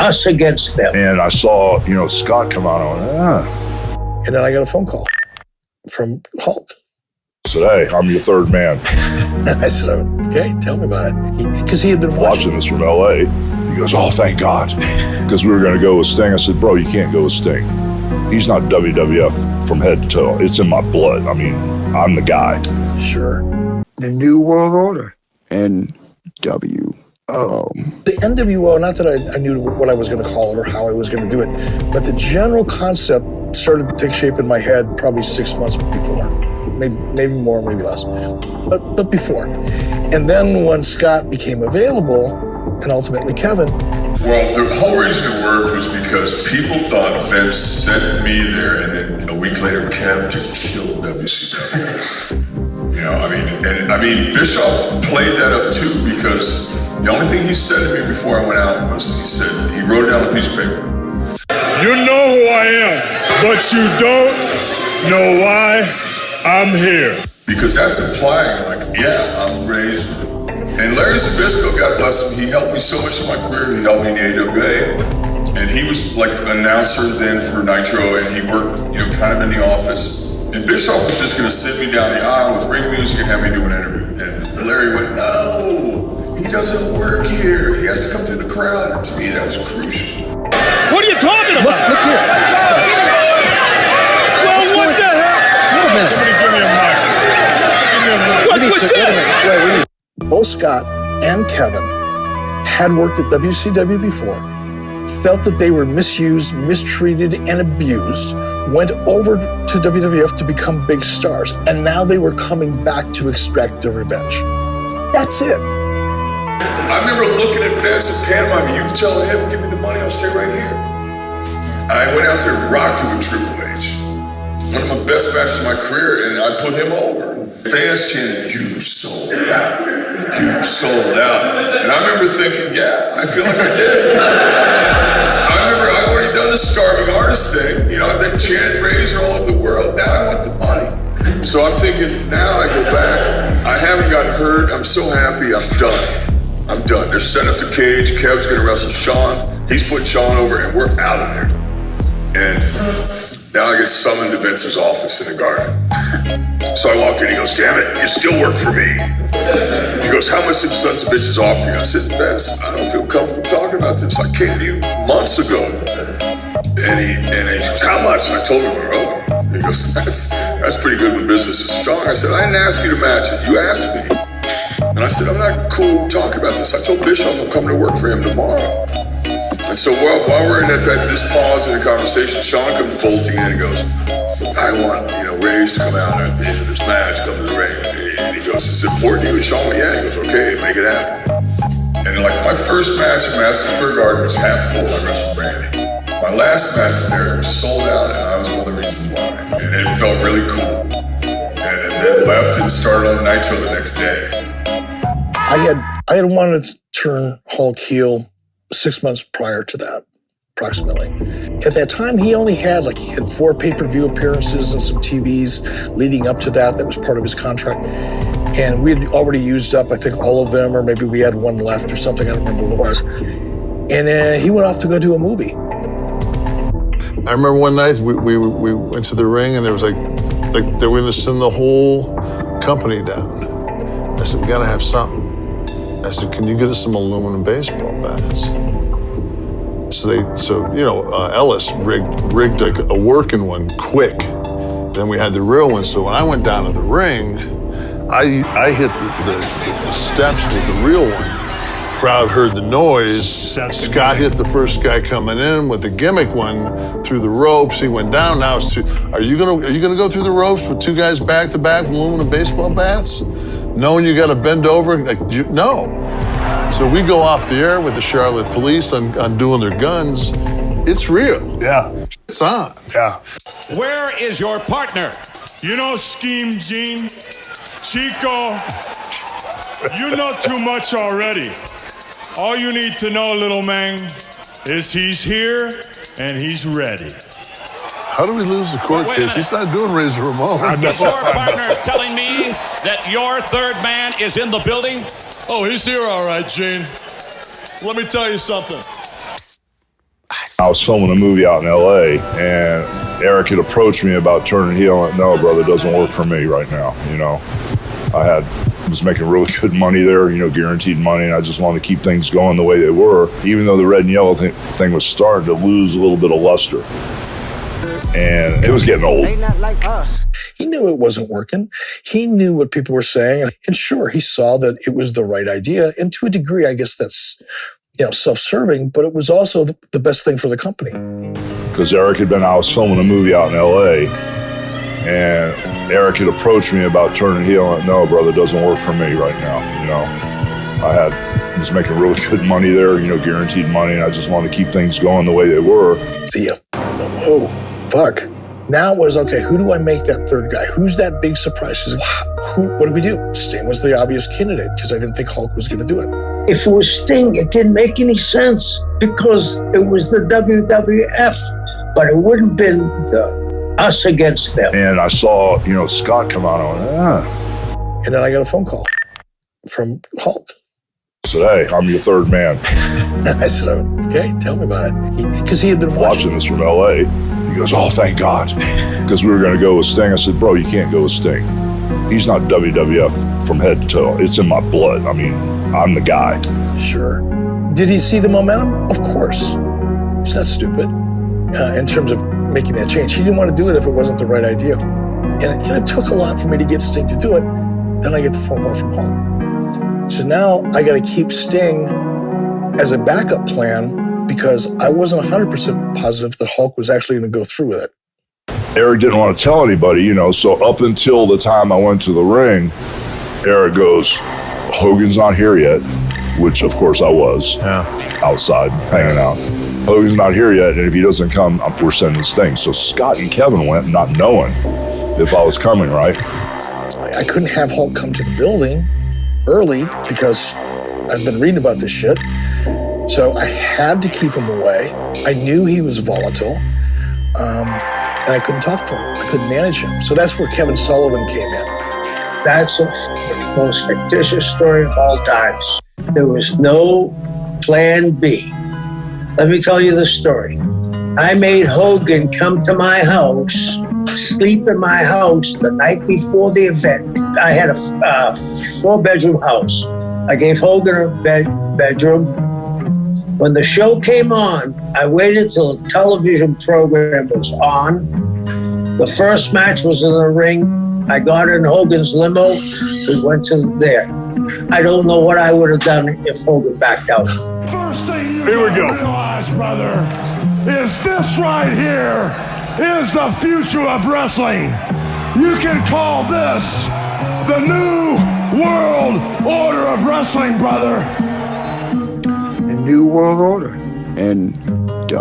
us against them. And I saw, Scott come out on, And then I got a phone call from Hulk. said, hey, I'm your third man. I said, okay, tell me about it. Because he had been watching this from L.A. He goes, oh, thank God. Because we were going to go with Sting. I said, bro, you can't go with Sting. He's not WWF from head to toe. It's in my blood. I mean, I'm the guy. Sure. The New World Order. NWO. The NWO, not that I knew what I was going to call it or how I was going to do it, but the general concept started to take shape in my head probably 6 months before. Maybe more, maybe less, but before. And then when Scott became available, and ultimately Kevin. Well, the whole reason it worked was because people thought Vince sent me there, and then a week later, Kev to kill WCW. Bischoff played that up too, because the only thing he said to me before I went out was, he wrote down a piece of paper. You know who I am, but you don't know why I'm here. Because that's implying, I'm raised. And Larry Zbyszko, God bless him, he helped me so much in my career. He helped me in the AWA. And he was like an announcer then for Nitro, and he worked, kind of in the office. And Bischoff was just going to sit me down the aisle with ring music and have me do an interview. And Larry went, no, he doesn't work here. He has to come through the crowd. And to me, that was crucial. What are you talking about? Look here. Well, what the hell? Wait a minute. Somebody give me a mic. What's with this? Wait. Both Scott and Kevin had worked at WCW before, felt that they were misused, mistreated, and abused, went over to WWF to become big stars, and now they were coming back to extract their revenge. That's it. I remember looking at Vince and pantomiming. You can tell him, give me the money, I'll stay right here. I went out there and rocked it with Triple H. One of my best matches of my career, and I put him over. Fans chanted, you sold out. You sold out. And I remember thinking, yeah, I feel like I did. I remember I've already done the starving artist thing. They've chanted Razor all over the world. Now I want the money. So I'm thinking, now I go back. I haven't gotten hurt. I'm so happy. I'm done. They're setting up the cage. Kev's going to wrestle Shawn. He's putting Shawn over, and we're out of there. And now I get summoned to Vince's office in the garden. So I walk in, he goes, damn it, you still work for me. He goes, how much did sons of bitches offer you? I said, Vince, I don't feel comfortable talking about this. I came to you months ago. And he goes, how much? And I told him we were over. He goes, that's pretty good when business is strong. I said, I didn't ask you to match it. You asked me. And I said, I'm not cool talking about this. I told Bischoff I'm coming to work for him tomorrow. And so while we're in this pause in the conversation, Shawn comes bolting in and goes, I want, Ray's to come out at the end of this match, come to the ring. And he goes, is it important to you? And Shawn went, yeah. He goes, okay, make it happen. And my first match in Madison Square Garden was half full. I wrestled Randy. My last match there was sold out, and I was one of the reasons why. And it felt really cool. And then left and started on Nitro the next day. I had wanted to turn Hulk heel 6 months prior to that, approximately. At that time, he only had 4 pay-per-view appearances and some TVs leading up to that. That was part of his contract. And we had already used up, I think, all of them, or maybe we had one left or something. I don't remember what it was. And he went off to go do a movie. I remember one night we went to the ring, and there was they were going to send the whole company down. I said, we got to have something. I said, can you get us some aluminum baseball bats? So Ellis rigged a working one quick. Then we had the real one. So when I went down to the ring, I hit the steps with the real one. Crowd heard the noise. Scott hit the first guy coming in with the gimmick one through the ropes. He went down. Now it's 2. Are you gonna go through the ropes with 2 guys back to back with aluminum baseball bats? Knowing you got to bend over? No. So we go off the air with the Charlotte police undoing their guns. It's real. Yeah. It's on. Yeah. Where is your partner? Scheme Gene, Chico, you know too much already. All you need to know, little man, is he's here and he's ready. How do we lose the court case? He's not doing Razor Ramon. Is your partner telling me that your third man is in the building? Oh, he's here all right, Gene. Let me tell you something. I was filming a movie out in LA, and Eric had approached me about turning heel. And no, brother, it doesn't work for me right now. You know, I was making really good money there, you know, guaranteed money, and I just wanted to keep things going the way they were, even though the red and yellow thing was starting to lose a little bit of luster. And it was getting old. They not like us. He knew it wasn't working. He knew what people were saying. And sure, he saw that it was the right idea. And to a degree, I guess that's, you know, self-serving, but it was also the best thing for the company. Because I was filming a movie out in LA, and Eric had approached me about turning heel. And no, brother, it doesn't work for me right now. You know, I was making really good money there, you know, guaranteed money, and I just wanted to keep things going the way they were. See ya. Oh, fuck. Now it was, okay, who do I make that third guy? Who's that big surprise? What do we do? Sting was the obvious candidate because I didn't think Hulk was going to do it. If it was Sting, it didn't make any sense because it was the WWF, but it wouldn't have been us against them. And I saw, you know, Scott come out on, And then I got a phone call from Hulk. Said, hey, I'm your third man. I said, okay, tell me about it. Because he had been watching this from LA. He goes, oh, thank God. Because we were going to go with Sting. I said, bro, you can't go with Sting. He's not WWF from head to toe. It's in my blood. I mean, I'm the guy. Sure. Did he see the momentum? Of course. He's not stupid in terms of making that change. He didn't want to do it if it wasn't the right idea. And it took a lot for me to get Sting to do it. Then I get the phone call from Hulk. So now I got to keep Sting as a backup plan because I wasn't 100% positive that Hulk was actually going to go through with it. Eric didn't want to tell anybody, you know, so up until the time I went to the ring, Eric goes, Hogan's not here yet, which of course I was outside hanging out. Hogan's not here yet, and if he doesn't come, we're sending Sting. So Scott and Kevin went not knowing if I was coming, right? I couldn't have Hulk come to the building early because I've been reading about this shit. So I had to keep him away. I knew he was volatile. And I couldn't talk to him. I couldn't manage him. So that's where Kevin Sullivan came in. That's the most fictitious story of all times. There was no plan B. Let me tell you the story. I made Hogan come to my house, sleep in my house the night before the event. I had a 4-bedroom house. I gave Hogan a bedroom. When the show came on, I waited till the television program was on. The first match was in the ring. I got in Hogan's limo. We went to there. I don't know what I would have done if Hogan backed out. First thing you realize, brother, is this right here is the future of wrestling. You can call this the new world order of wrestling, brother. The New World Order. NWO.